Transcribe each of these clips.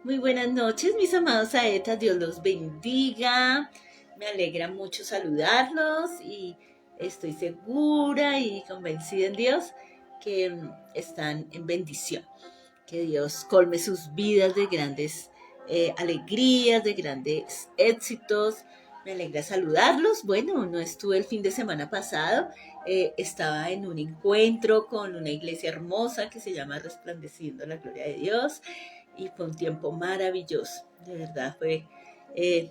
Muy buenas noches, mis amados saetas. Dios los bendiga. Me alegra mucho saludarlos y estoy segura y convencida en Dios que están en bendición. Que Dios colme sus vidas de grandes alegrías, de grandes éxitos. Me alegra saludarlos. Bueno, no estuve el fin de semana pasado. Estaba en un encuentro con una iglesia hermosa que se llama Resplandeciendo la Gloria de Dios y fue un tiempo maravilloso. De verdad fue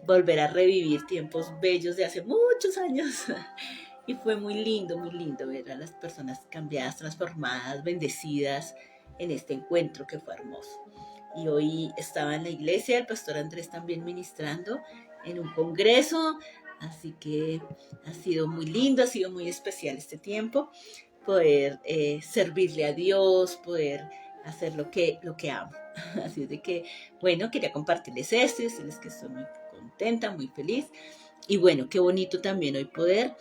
volver a revivir tiempos bellos de hace muchos años. Y fue muy lindo ver a las personas cambiadas, transformadas, bendecidas en este encuentro que fue hermoso. Y hoy estaba en la iglesia, el pastor Andrés también ministrando en un congreso, así que ha sido muy lindo, ha sido muy especial este tiempo, poder servirle a Dios, poder hacer lo que amo. Así es de que, bueno, quería compartirles esto y decirles que estoy muy contenta, muy feliz. Y bueno, qué bonito también hoy poder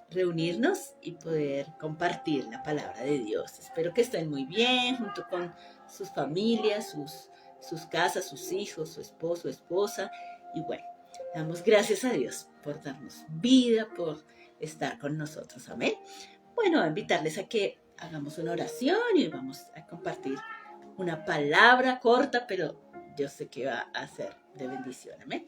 reunirnos y poder compartir la palabra de Dios. Espero que estén muy bien junto con sus familias, sus casas, sus hijos, su esposo, su esposa. Y bueno, damos gracias a Dios por darnos vida, por estar con nosotros. Amén. Bueno, a invitarles a que hagamos una oración y vamos a compartir una palabra corta, pero yo sé que va a ser de bendición. Amén.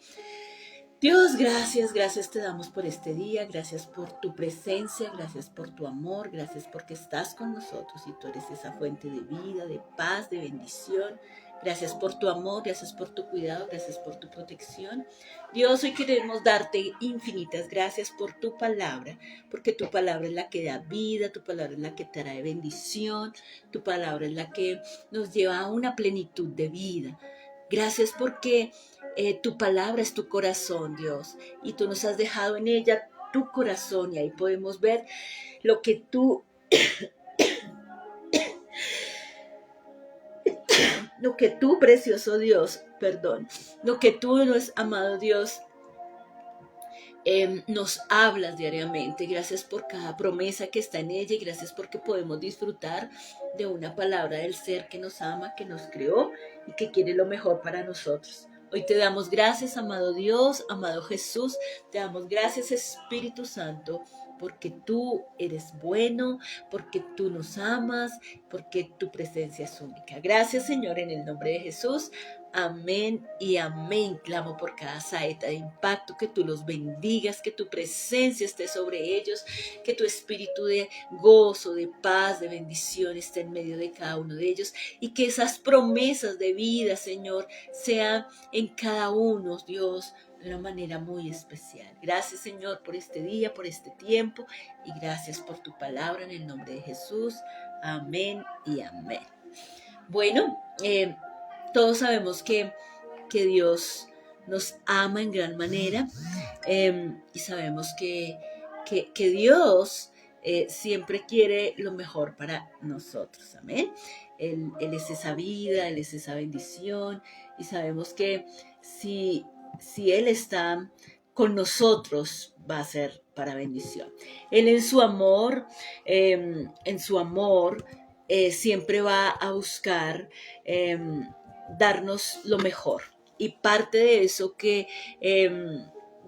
Dios, gracias te damos por este día, gracias por tu presencia, gracias por tu amor, gracias porque estás con nosotros y tú eres esa fuente de vida, de paz, de bendición. Gracias por tu amor, gracias por tu cuidado, gracias por tu protección. Dios, hoy queremos darte infinitas gracias por tu palabra, porque tu palabra es la que da vida, tu palabra es la que trae bendición, tu palabra es la que nos lleva a una plenitud de vida. Gracias porque tu palabra es tu corazón, Dios, y tú nos has dejado en ella tu corazón y ahí podemos ver lo que tú, precioso Dios, perdón, lo que tú, nuestro amado Dios, nos hablas diariamente. Gracias por cada promesa que está en ella y gracias porque podemos disfrutar de una palabra del ser que nos ama, que nos creó y que quiere lo mejor para nosotros. Hoy te damos gracias, amado Dios, amado Jesús, te damos gracias, Espíritu Santo, porque tú eres bueno, porque tú nos amas, porque tu presencia es única. Gracias, Señor, en el nombre de Jesús. Amén y amén. Clamo por cada saeta de impacto, que tú los bendigas, que tu presencia esté sobre ellos, que tu espíritu de gozo, de paz, de bendición esté en medio de cada uno de ellos y que esas promesas de vida, Señor, sean en cada uno, Dios, de una manera muy especial. Gracias, Señor, por este día, por este tiempo y gracias por tu palabra en el nombre de Jesús. Amén y amén. Bueno, todos sabemos que Dios nos ama en gran manera y sabemos que Dios siempre quiere lo mejor para nosotros, amén. Él es esa vida, Él es esa bendición y sabemos que si Él está con nosotros va a ser para bendición. Él en su amor siempre va a buscar darnos lo mejor. Y parte de eso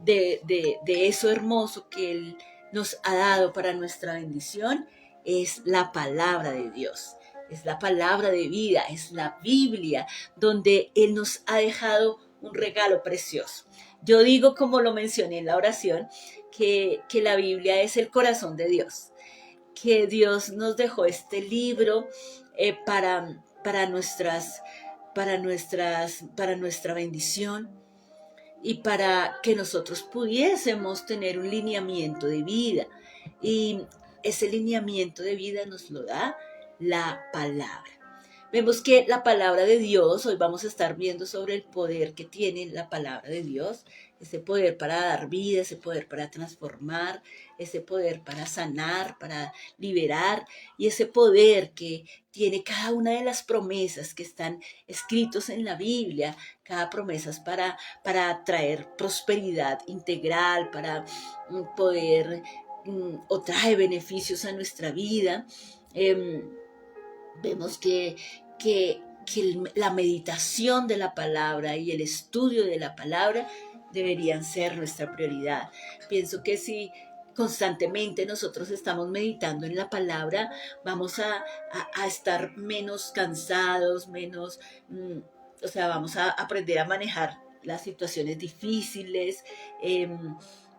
de eso hermoso que Él nos ha dado para nuestra bendición es la palabra de Dios. Es la palabra de vida, es la Biblia, donde Él nos ha dejado un regalo precioso. Yo digo, como lo mencioné en la oración, que la Biblia es el corazón de Dios, que Dios nos dejó este libro para nuestra bendición y para que nosotros pudiésemos tener un lineamiento de vida. Y ese lineamiento de vida nos lo da la palabra. Vemos que la palabra de Dios, hoy vamos a estar viendo sobre el poder que tiene la palabra de Dios, ese poder para dar vida, ese poder para transformar, ese poder para sanar, para liberar, y ese poder que tiene cada una de las promesas que están escritos en la Biblia. Cada promesa es para traer prosperidad integral, para poder o trae beneficios a nuestra vida. Vemos que la meditación de la palabra y el estudio de la palabra deberían ser nuestra prioridad. Pienso que si constantemente nosotros estamos meditando en la palabra, vamos a estar menos cansados, menos, o sea, vamos a aprender a manejar las situaciones difíciles,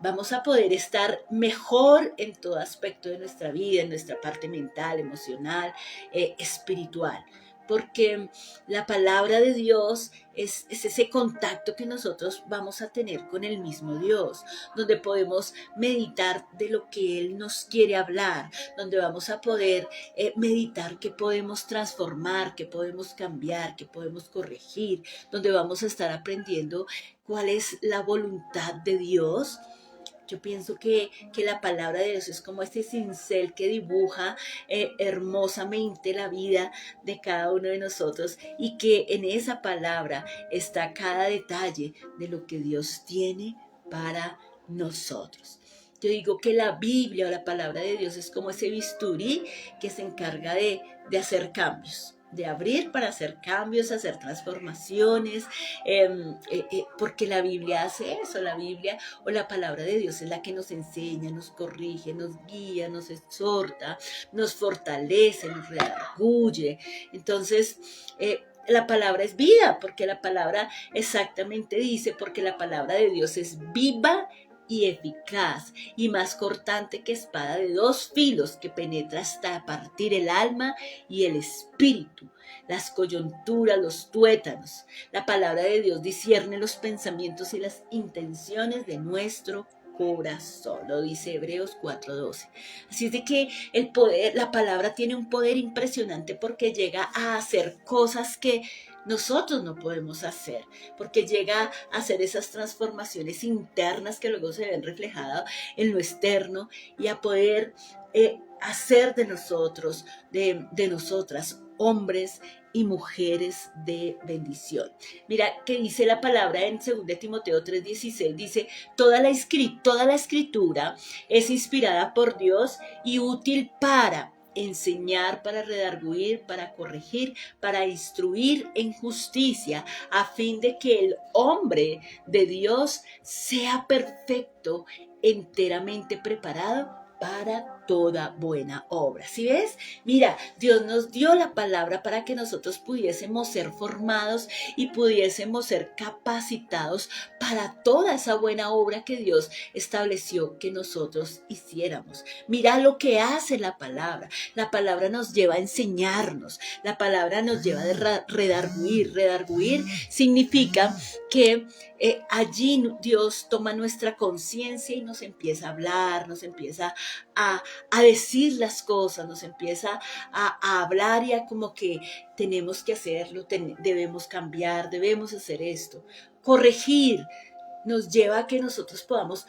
vamos a poder estar mejor en todo aspecto de nuestra vida, en nuestra parte mental, emocional, espiritual. Porque la palabra de Dios es ese contacto que nosotros vamos a tener con el mismo Dios, donde podemos meditar de lo que Él nos quiere hablar, donde vamos a poder meditar qué podemos transformar, qué podemos cambiar, qué podemos corregir, donde vamos a estar aprendiendo cuál es la voluntad de Dios. Yo pienso que la palabra de Dios es como este cincel que dibuja hermosamente la vida de cada uno de nosotros, y que en esa palabra está cada detalle de lo que Dios tiene para nosotros. Yo digo que la Biblia o la palabra de Dios es como ese bisturí que se encarga de hacer cambios, de abrir para hacer cambios, hacer transformaciones, porque la Biblia hace eso. La Biblia o la palabra de Dios es la que nos enseña, nos corrige, nos guía, nos exhorta, nos fortalece, nos redarguye. Entonces, la palabra es vida, porque la palabra exactamente dice, porque la palabra de Dios es viva y eficaz, y más cortante que espada de 2 filos, que penetra hasta partir el alma y el espíritu, las coyunturas, los tuétanos. La palabra de Dios discierne los pensamientos y las intenciones de nuestro corazón, lo dice Hebreos 4:12. Así es de que el poder, la palabra tiene un poder impresionante, porque llega a hacer cosas que nosotros no podemos hacer, porque llega a hacer esas transformaciones internas que luego se ven reflejadas en lo externo, y a poder hacer de nosotros, de nosotras, hombres y mujeres de bendición. Mira que dice la palabra en 2 Timoteo 3:16, dice: toda la escritura es inspirada por Dios y útil para enseñar, para redarguir, para corregir, para instruir en justicia, a fin de que el hombre de Dios sea perfecto, enteramente preparado para toda buena obra. ¿Sí ves? Mira, Dios nos dio la palabra para que nosotros pudiésemos ser formados y pudiésemos ser capacitados para toda esa buena obra que Dios estableció que nosotros hiciéramos. Mira lo que hace la palabra. La palabra nos lleva a enseñarnos. La palabra nos lleva a redarguir. Redarguir significa que allí Dios toma nuestra conciencia y nos empieza a hablar, nos empieza a decir las cosas, nos empieza a hablar, y a como que tenemos que hacerlo, debemos cambiar, debemos hacer esto. Corregir nos lleva a que nosotros podamos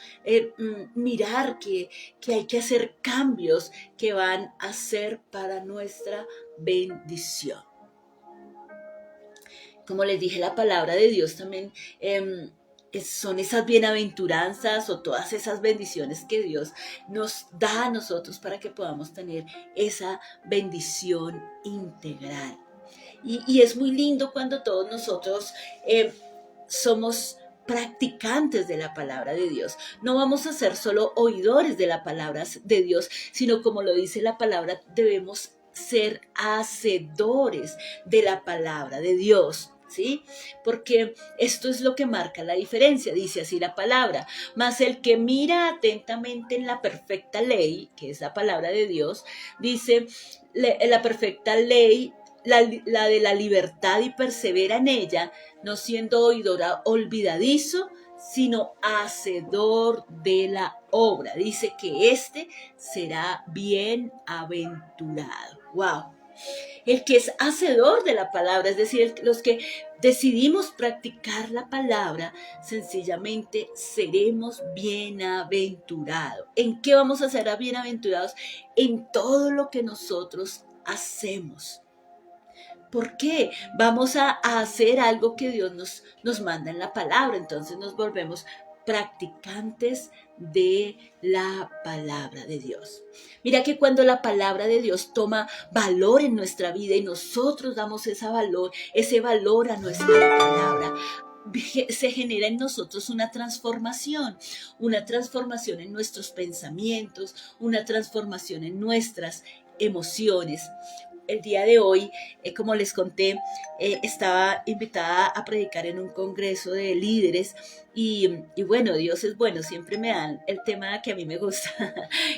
mirar que hay que hacer cambios que van a ser para nuestra bendición. Como les dije, la palabra de Dios también son esas bienaventuranzas o todas esas bendiciones que Dios nos da a nosotros para que podamos tener esa bendición integral. Y es muy lindo cuando todos nosotros somos practicantes de la palabra de Dios. No vamos a ser solo oidores de la palabra de Dios, sino, como lo dice la palabra, debemos ser hacedores de la palabra de Dios. ¿Sí? Porque esto es lo que marca la diferencia. Dice así la palabra: mas el que mira atentamente en la perfecta ley, que es la palabra de Dios, dice la perfecta ley, la de la libertad, y persevera en ella, no siendo oidor olvidadizo, sino hacedor de la obra. Dice que éste será bienaventurado. ¡Wow! El que es hacedor de la palabra, es decir, los que decidimos practicar la palabra, sencillamente seremos bienaventurados. ¿En qué vamos a ser bienaventurados? En todo lo que nosotros hacemos. ¿Por qué? Vamos a hacer algo que Dios nos manda en la palabra, entonces nos volvemos practicantes de la palabra de Dios. Mira que cuando la palabra de Dios toma valor en nuestra vida y nosotros damos ese valor a nuestra palabra, se genera en nosotros una transformación en nuestros pensamientos, una transformación en nuestras emociones. El día de hoy, como les conté, estaba invitada a predicar en un congreso de líderes y bueno, Dios es bueno, siempre me dan el tema que a mí me gusta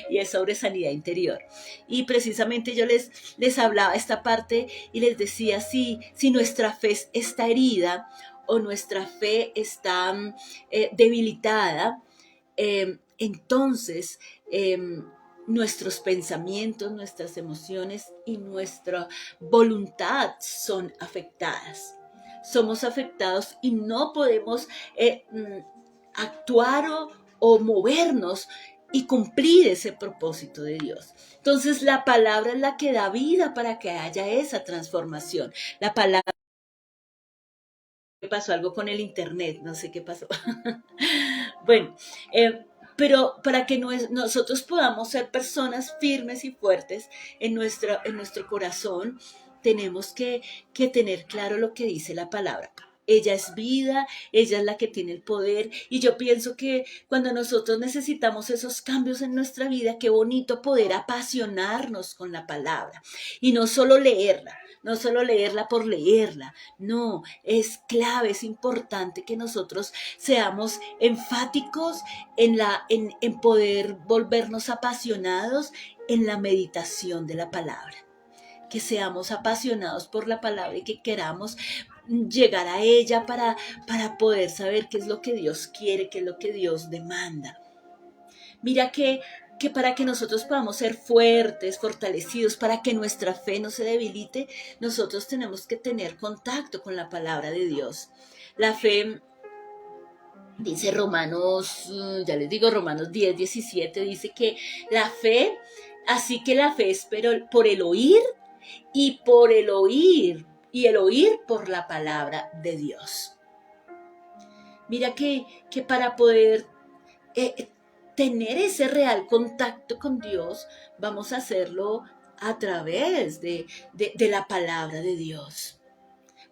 y es sobre sanidad interior. Y precisamente yo les hablaba esta parte y les decía, si nuestra fe está herida o nuestra fe está debilitada, entonces nuestros pensamientos, nuestras emociones y nuestra voluntad son afectadas. Somos afectados y no podemos actuar o movernos y cumplir ese propósito de Dios. Entonces la palabra es la que da vida para que haya esa transformación. La palabra... pasó algo con el internet, no sé qué pasó. Bueno, pero para que nosotros podamos ser personas firmes y fuertes en nuestro corazón, tenemos que tener claro lo que dice la palabra. Ella es vida, ella es la que tiene el poder y yo pienso que cuando nosotros necesitamos esos cambios en nuestra vida, qué bonito poder apasionarnos con la palabra y no solo leerla por leerla, no, es clave, es importante que nosotros seamos enfáticos en poder volvernos apasionados en la meditación de la palabra. Que seamos apasionados por la palabra y que queramos llegar a ella para poder saber qué es lo que Dios quiere, qué es lo que Dios demanda. Mira que para que nosotros podamos ser fuertes, fortalecidos, para que nuestra fe no se debilite, nosotros tenemos que tener contacto con la palabra de Dios. La fe, dice Romanos, ya les digo, Romanos 10, 17, dice que la fe, así que la fe es por el oír y por el oír, y el oír por la palabra de Dios. Mira que para poder tener ese real contacto con Dios, vamos a hacerlo a través de la palabra de Dios.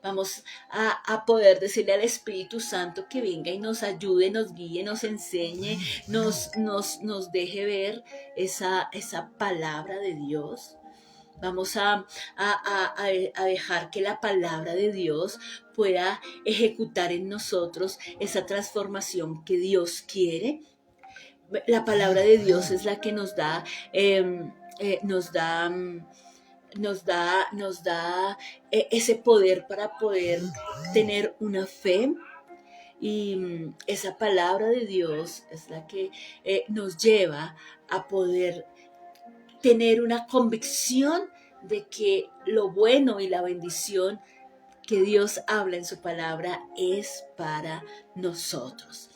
Vamos a poder decirle al Espíritu Santo que venga y nos ayude, nos guíe, nos enseñe, nos deje ver esa palabra de Dios. Vamos a dejar que la palabra de Dios pueda ejecutar en nosotros esa transformación que Dios quiere. La palabra de Dios es la que nos da ese poder para poder tener una fe. Y esa palabra de Dios es la que nos lleva a poder tener una convicción de que lo bueno y la bendición que Dios habla en su palabra es para nosotros.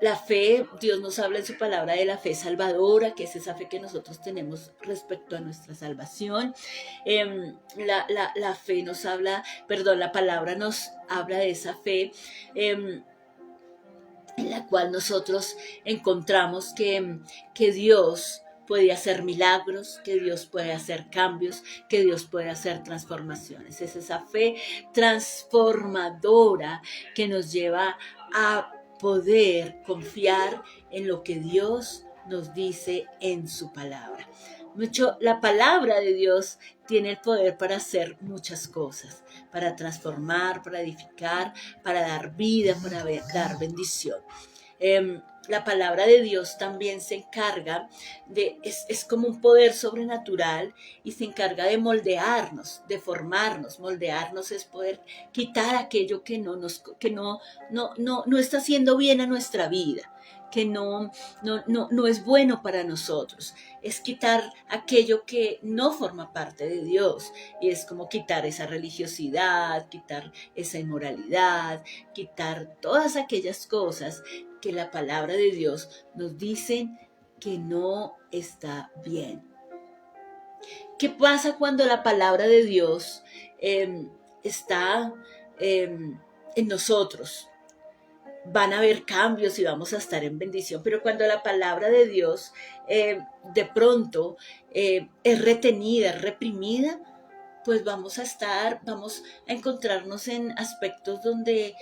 La fe, Dios nos habla en su palabra de la fe salvadora, que es esa fe que nosotros tenemos respecto a nuestra salvación. La fe nos habla, la palabra nos habla de esa fe en la cual nosotros encontramos que Dios puede hacer milagros, que Dios puede hacer cambios, que Dios puede hacer transformaciones. Es esa fe transformadora que nos lleva a poder confiar en lo que Dios nos dice en su palabra. La palabra de Dios tiene el poder para hacer muchas cosas, para transformar, para edificar, para dar vida, para dar bendición. La palabra de Dios también se encarga es como un poder sobrenatural y se encarga de moldearnos, de formarnos. Moldearnos es poder quitar aquello que no está haciendo bien a nuestra vida, que no es bueno para nosotros. Es quitar aquello que no forma parte de Dios. Y es como quitar esa religiosidad, quitar esa inmoralidad, quitar todas aquellas cosas que la palabra de Dios nos dice que no está bien. ¿Qué pasa cuando la palabra de Dios está en nosotros? van a haber cambios y vamos a estar en bendición, pero cuando la palabra de Dios de pronto es retenida, es reprimida, pues vamos a encontrarnos en aspectos donde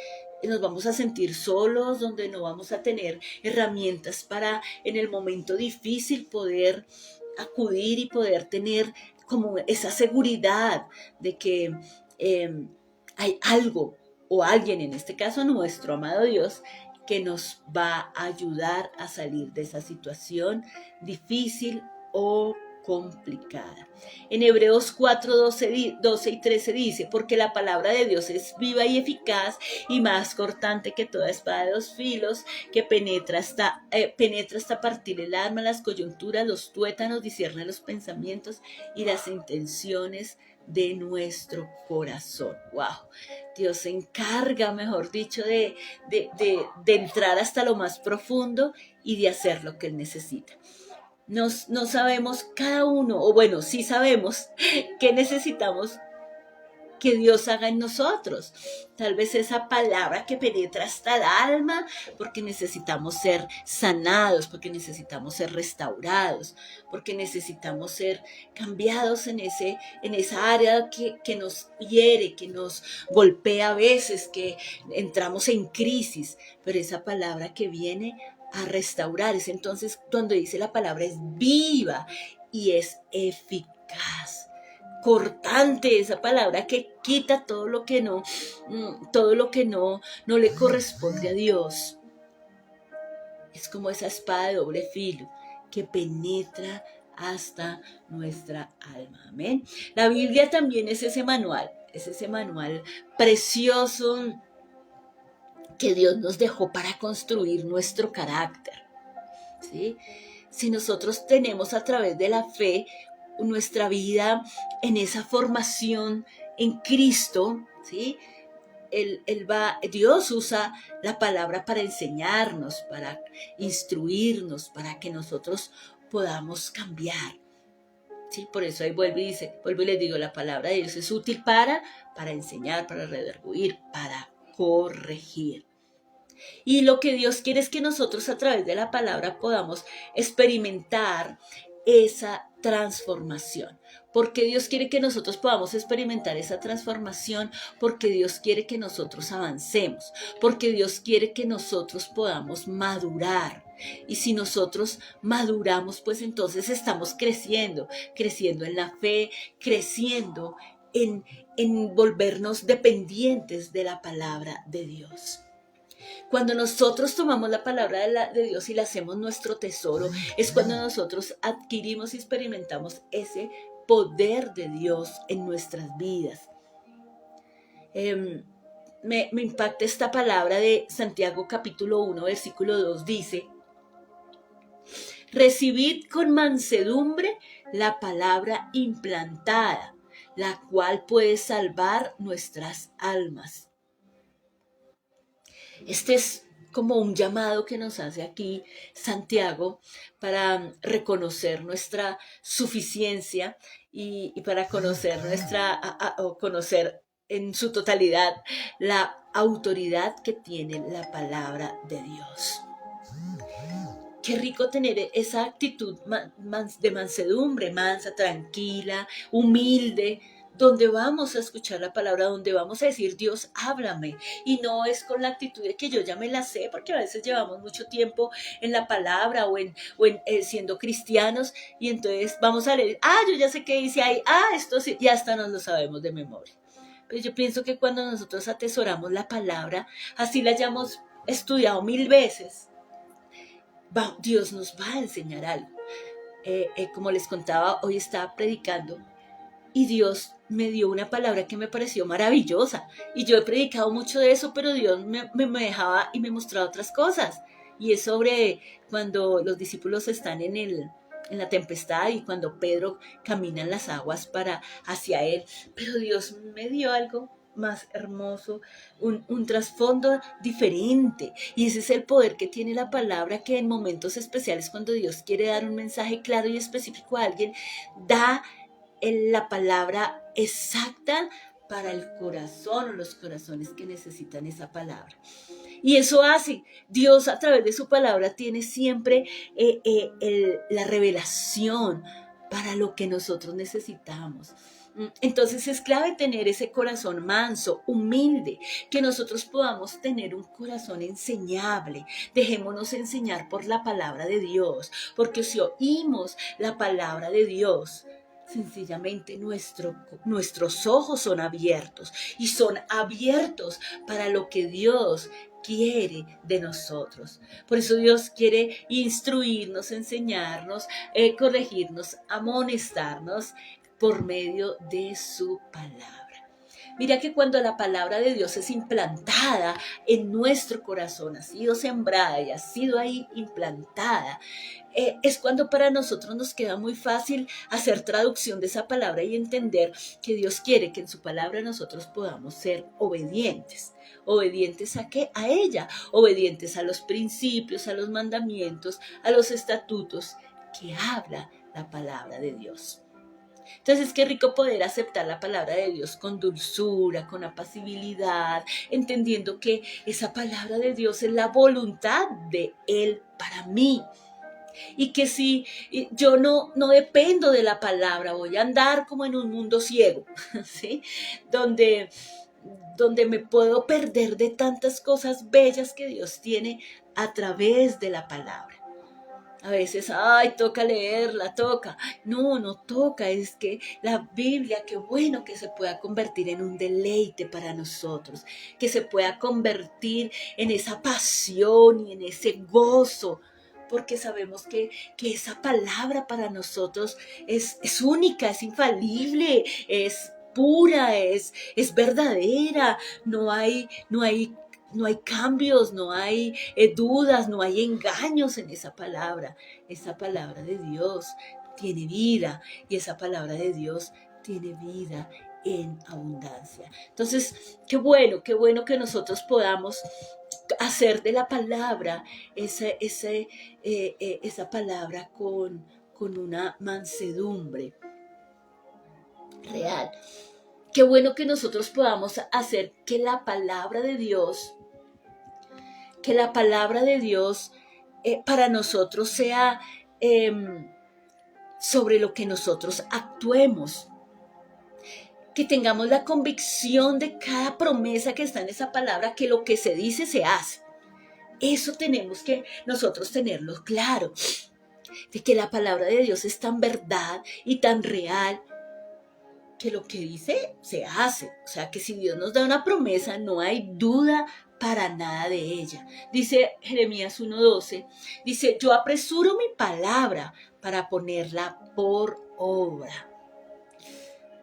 nos vamos a sentir solos, donde no vamos a tener herramientas para en el momento difícil poder acudir y poder tener como esa seguridad de que hay algo o alguien, en este caso nuestro amado Dios, que nos va a ayudar a salir de esa situación difícil o complicada. En Hebreos 4, 12 y 13 dice, porque la palabra de Dios es viva y eficaz y más cortante que toda espada de dos filos, que penetra hasta partir el alma, las coyunturas, los tuétanos, discierne los pensamientos y las intenciones de nuestro corazón. Wow. Dios se encarga, mejor dicho, de entrar hasta lo más profundo y de hacer lo que Él necesita. No sabemos cada uno, o bueno, sí sabemos qué necesitamos que Dios haga en nosotros. Tal vez esa palabra que penetra hasta el alma, porque necesitamos ser sanados, porque necesitamos ser restaurados, porque necesitamos ser cambiados en esa área que nos hiere, que nos golpea a veces, que entramos en crisis, pero esa palabra que viene a restaurar es entonces cuando dice la palabra es viva y es eficaz. Cortante, esa palabra que quita todo lo que no le corresponde a Dios. Es como esa espada de doble filo que penetra hasta nuestra alma. Amén. La Biblia también es ese manual precioso que Dios nos dejó para construir nuestro carácter. ¿Sí? Si nosotros tenemos a través de la fe nuestra vida en esa formación en Cristo, ¿sí? Dios usa la palabra para enseñarnos, para instruirnos, para que nosotros podamos cambiar. ¿Sí? Por eso ahí vuelvo y les digo, la palabra de Dios es útil para enseñar, para redarguir, para corregir. Y lo que Dios quiere es que nosotros a través de la palabra podamos experimentar esa transformación. Porque Dios quiere que nosotros podamos experimentar esa transformación, porque Dios quiere que nosotros avancemos, porque Dios quiere que nosotros podamos madurar. Y si nosotros maduramos, pues entonces estamos creciendo en la fe, creciendo en volvernos dependientes de la palabra de Dios. Cuando nosotros tomamos la palabra de Dios y la hacemos nuestro tesoro, es cuando nosotros adquirimos y experimentamos ese poder de Dios en nuestras vidas. Me impacta esta palabra de Santiago capítulo 1, versículo 2, dice, recibid con mansedumbre la palabra implantada, la cual puede salvar nuestras almas. Este es como un llamado que nos hace aquí Santiago para reconocer nuestra suficiencia y para conocer conocer en su totalidad la autoridad que tiene la palabra de Dios. Qué rico tener esa actitud de mansedumbre, mansa, tranquila, humilde, donde vamos a escuchar la palabra, donde vamos a decir, Dios, háblame. Y no es con la actitud de que yo ya me la sé, porque a veces llevamos mucho tiempo en la palabra o en siendo cristianos, y entonces vamos a leer, yo ya sé qué dice ahí, esto sí, y hasta nos lo sabemos de memoria. Pero yo pienso que cuando nosotros atesoramos la palabra, así la hayamos estudiado 1000 veces, Dios nos va a enseñar algo. Como les contaba, hoy estaba predicando y Dios me dio una palabra que me pareció maravillosa. Y yo he predicado mucho de eso, pero Dios me dejaba y me mostraba otras cosas. Y es sobre cuando los discípulos están en la tempestad y cuando Pedro camina en las aguas hacia él. Pero Dios me dio algo más hermoso, un trasfondo diferente. Y ese es el poder que tiene la palabra, que en momentos especiales, cuando Dios quiere dar un mensaje claro y específico a alguien, da la palabra exacta para el corazón o los corazones que necesitan esa palabra. Y eso hace, Dios a través de su palabra tiene siempre la revelación para lo que nosotros necesitamos. Entonces es clave tener ese corazón manso, humilde, que nosotros podamos tener un corazón enseñable. Dejémonos enseñar por la palabra de Dios, porque si oímos la palabra de Dios, sencillamente nuestros ojos son abiertos y son abiertos para lo que Dios quiere de nosotros. Por eso Dios quiere instruirnos, enseñarnos, corregirnos, amonestarnos por medio de su palabra. Mira que cuando la palabra de Dios es implantada en nuestro corazón, ha sido sembrada y ha sido ahí implantada, es cuando para nosotros nos queda muy fácil hacer traducción de esa palabra y entender que Dios quiere que en su palabra nosotros podamos ser obedientes. ¿Obedientes a qué? A ella. Obedientes a los principios, a los mandamientos, a los estatutos que habla la palabra de Dios. Entonces, qué rico poder aceptar la palabra de Dios con dulzura, con apacibilidad, entendiendo que esa palabra de Dios es la voluntad de Él para mí. Y que si yo no dependo de la palabra, voy a andar como en un mundo ciego, ¿sí? Donde me puedo perder de tantas cosas bellas que Dios tiene a través de la palabra. A veces, toca leerla, toca. No toca, es que la Biblia, qué bueno que se pueda convertir en un deleite para nosotros, que se pueda convertir en esa pasión y en ese gozo, porque sabemos que esa palabra para nosotros es única, es infalible, es pura, es verdadera, no hay cambios, no hay dudas, no hay engaños en esa palabra. Esa palabra de Dios tiene vida y esa palabra de Dios tiene vida en abundancia. Entonces, qué bueno que nosotros podamos hacer de la palabra esa palabra con una mansedumbre real. Qué bueno que nosotros podamos hacer que la palabra de Dios para nosotros sea sobre lo que nosotros actuemos. Que tengamos la convicción de cada promesa que está en esa palabra, que lo que se dice se hace. Eso tenemos que nosotros tenerlo claro, de que la palabra de Dios es tan verdad y tan real, que lo que dice se hace. O sea, que si Dios nos da una promesa, no hay duda para nada de ella. Dice Jeremías 1:12, dice, yo apresuro mi palabra para ponerla por obra.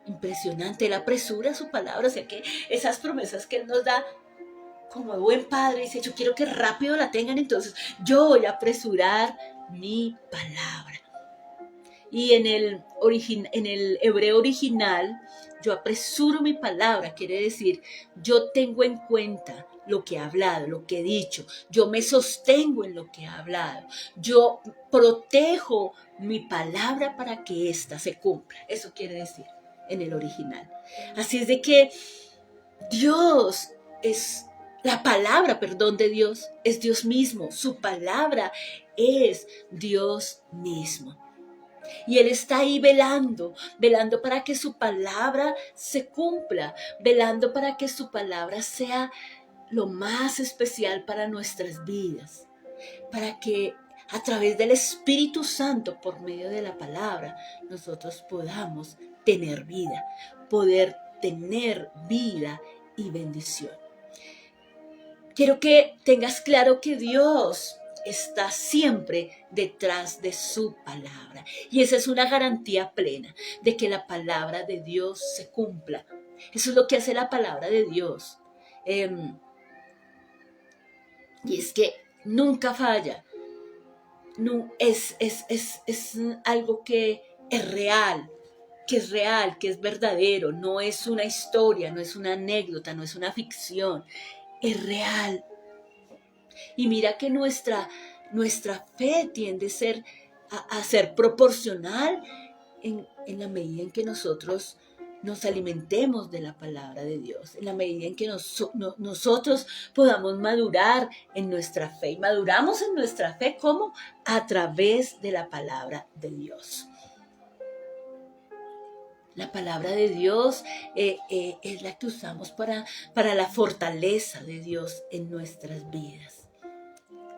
Impresionante, Él apresura su palabra, o sea que esas promesas que Él nos da como buen padre, dice, yo quiero que rápido la tengan, entonces yo voy a apresurar mi palabra. Y en el hebreo original, yo apresuro mi palabra, quiere decir, yo tengo en cuenta lo que he hablado, lo que he dicho, yo me sostengo en lo que he hablado, yo protejo mi palabra para que ésta se cumpla. Eso quiere decir en el original. Así es de que la palabra de Dios es Dios mismo, su palabra es Dios mismo. Y Él está ahí velando para que su palabra se cumpla, velando para que su palabra sea lo más especial para nuestras vidas, para que a través del Espíritu Santo, por medio de la palabra, nosotros podamos tener vida, poder tener vida y bendición. Quiero que tengas claro que Dios está siempre detrás de su palabra. Y esa es una garantía plena de que la palabra de Dios se cumpla. Eso es lo que hace la palabra de Dios. Y es que nunca falla. No, es algo que es real, que es verdadero. No es una historia, no es una anécdota, no es una ficción. Es real. Y mira que nuestra fe tiende a ser proporcional en la medida en que nosotros nos alimentemos de la palabra de Dios, en la medida en que nosotros podamos madurar en nuestra fe. Y maduramos en nuestra fe, ¿cómo? A través de la palabra de Dios. La palabra de Dios es la que usamos para la fortaleza de Dios en nuestras vidas.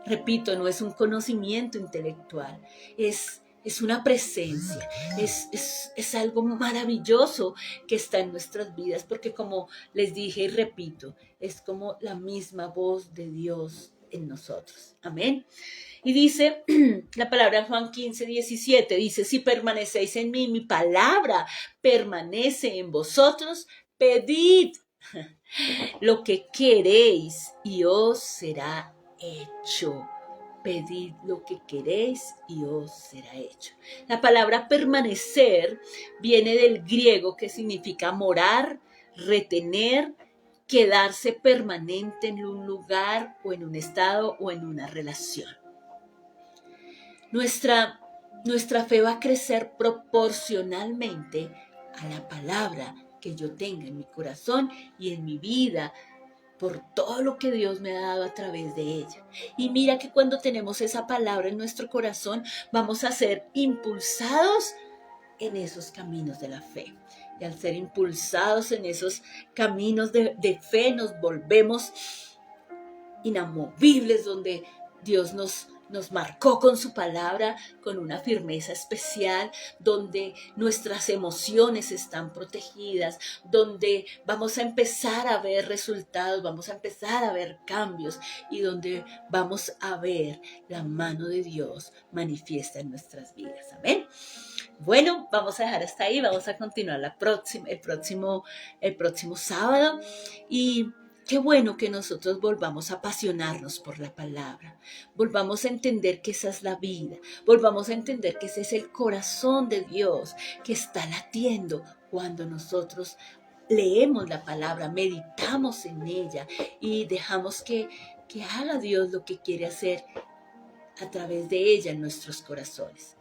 Repito, no es un conocimiento intelectual, es una presencia, es algo maravilloso que está en nuestras vidas, porque como les dije y repito, es como la misma voz de Dios en nosotros. Amén. Y dice la palabra en Juan 15:17, dice, si permanecéis en mí, mi palabra permanece en vosotros, pedid lo que queréis y os será hecho. Pedid lo que queréis y os será hecho. La palabra permanecer viene del griego que significa morar, retener, quedarse permanente en un lugar o en un estado o en una relación. Nuestra fe va a crecer proporcionalmente a la palabra que yo tenga en mi corazón y en mi vida, por todo lo que Dios me ha dado a través de ella. Y mira que cuando tenemos esa palabra en nuestro corazón, vamos a ser impulsados en esos caminos de la fe. Y al ser impulsados en esos caminos de fe, nos volvemos inamovibles, donde Dios nos marcó con su palabra, con una firmeza especial, donde nuestras emociones están protegidas, donde vamos a empezar a ver resultados, vamos a empezar a ver cambios y donde vamos a ver la mano de Dios manifiesta en nuestras vidas. Amén. Bueno, vamos a dejar hasta ahí, vamos a continuar el próximo sábado y qué bueno que nosotros volvamos a apasionarnos por la palabra, volvamos a entender que esa es la vida, volvamos a entender que ese es el corazón de Dios que está latiendo cuando nosotros leemos la palabra, meditamos en ella y dejamos que haga Dios lo que quiere hacer a través de ella en nuestros corazones.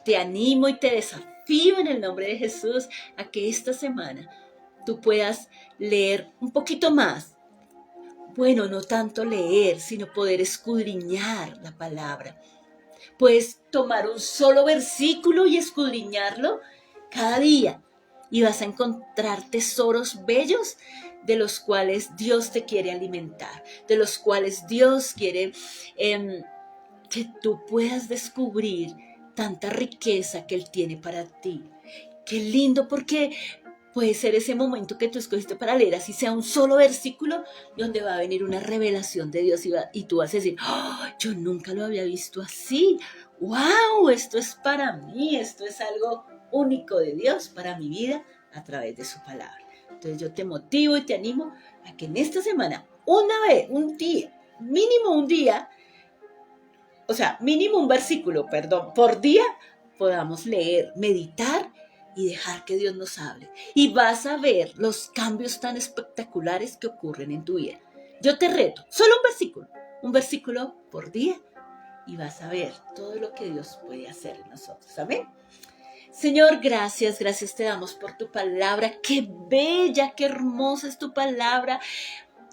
Te animo y te desafío en el nombre de Jesús a que esta semana tú puedas leer un poquito más. Bueno, no tanto leer, sino poder escudriñar la palabra. Puedes tomar un solo versículo y escudriñarlo cada día y vas a encontrar tesoros bellos de los cuales Dios te quiere alimentar, de los cuales Dios quiere que tú puedas descubrir tanta riqueza que Él tiene para ti. Qué lindo, porque puede ser ese momento que tú escogiste para leer, así sea un solo versículo, donde va a venir una revelación de Dios y tú vas a decir, oh, yo nunca lo había visto así. ¡Wow! Esto es para mí, esto es algo único de Dios para mi vida a través de su palabra. Entonces yo te motivo y te animo a que en esta semana, mínimo un versículo, por día, podamos leer, meditar y dejar que Dios nos hable. Y vas a ver los cambios tan espectaculares que ocurren en tu vida. Yo te reto, solo un versículo por día, y vas a ver todo lo que Dios puede hacer en nosotros. Amén. Señor, gracias te damos por tu palabra. Qué bella, qué hermosa es tu palabra.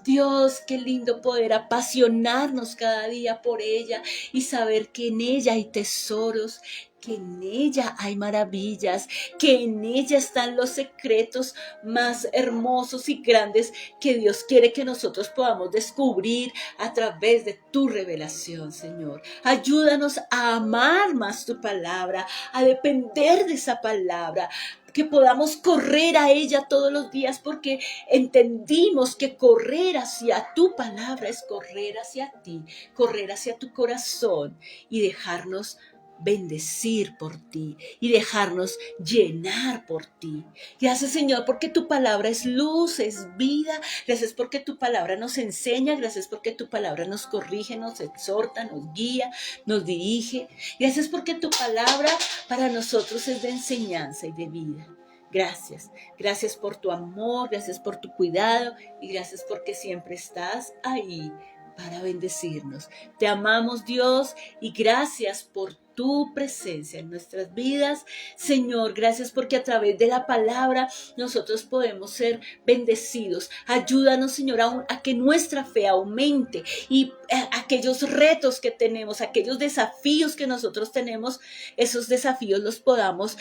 Dios, qué lindo poder apasionarnos cada día por ella y saber que en ella hay tesoros, que en ella hay maravillas, que en ella están los secretos más hermosos y grandes que Dios quiere que nosotros podamos descubrir a través de tu revelación, Señor. Ayúdanos a amar más tu palabra, a depender de esa palabra, que podamos correr a ella todos los días, porque entendimos que correr hacia tu palabra es correr hacia ti, correr hacia tu corazón y dejarnos bendecir por ti y dejarnos llenar por ti. Gracias, Señor, porque tu palabra es luz, es vida. Gracias porque tu palabra nos enseña, gracias porque tu palabra nos corrige, nos exhorta, nos guía, nos dirige. Gracias porque tu palabra para nosotros es de enseñanza y de vida. Gracias por tu amor, gracias por tu cuidado y gracias porque siempre estás ahí para bendecirnos. Te amamos, Dios, y gracias por tu presencia en nuestras vidas. Señor, gracias porque a través de la palabra nosotros podemos ser bendecidos. Ayúdanos, Señor, a que nuestra fe aumente y aquellos retos que tenemos, aquellos desafíos que nosotros tenemos, esos desafíos los podamos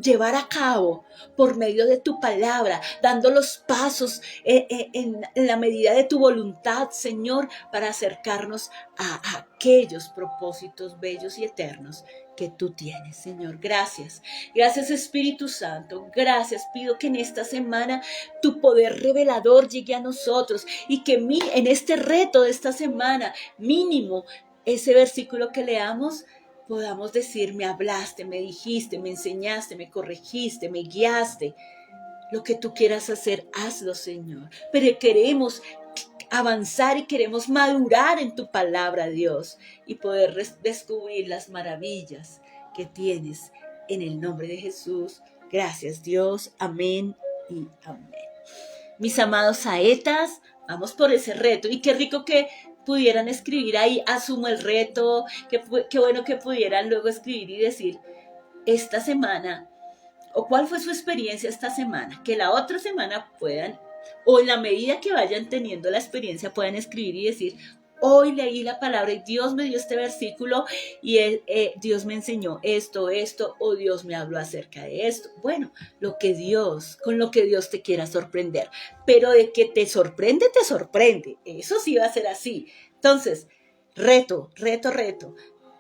llevar a cabo por medio de tu palabra, dando los pasos en la medida de tu voluntad, Señor, para acercarnos a aquellos propósitos bellos y eternos que tú tienes, Señor. Gracias. Gracias, Espíritu Santo. Gracias. Pido que en esta semana tu poder revelador llegue a nosotros y que en este reto de esta semana, mínimo, ese versículo que leamos, podamos decir: me hablaste, me dijiste, me enseñaste, me corregiste, me guiaste. Lo que tú quieras hacer, hazlo, Señor. Pero queremos avanzar y queremos madurar en tu palabra, Dios, y poder descubrir las maravillas que tienes en el nombre de Jesús. Gracias, Dios. Amén y amén. Mis amados saetas, vamos por ese reto. Y qué rico que pudieran escribir ahí: asumo el reto. Qué bueno que pudieran luego escribir y decir: esta semana, o cuál fue su experiencia esta semana, que la otra semana puedan, o en la medida que vayan teniendo la experiencia, puedan escribir y decir: hoy leí la palabra y Dios me dio este versículo y Dios me enseñó esto, o Dios me habló acerca de esto. Bueno, con lo que Dios te quiera sorprender, pero de que te sorprende, eso sí va a ser así. Entonces, reto,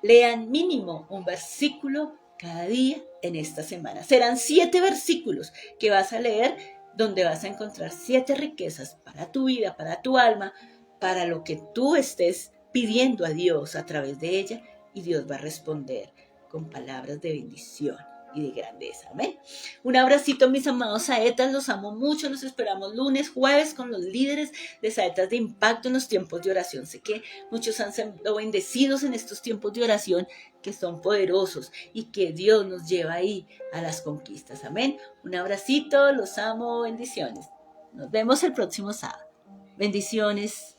lean mínimo un versículo cada día en esta semana. Serán 7 versículos que vas a leer, donde vas a encontrar 7 riquezas para tu vida, para tu alma, para lo que tú estés pidiendo a Dios a través de ella, y Dios va a responder con palabras de bendición y de grandeza. Amén. Un abracito, mis amados saetas, los amo mucho. Los esperamos lunes, jueves con los líderes de Saetas de Impacto en los tiempos de oración. Sé que muchos han sido bendecidos en estos tiempos de oración, que son poderosos, y que Dios nos lleva ahí a las conquistas. Amén. Un abracito, los amo, bendiciones. Nos vemos el próximo sábado. Bendiciones.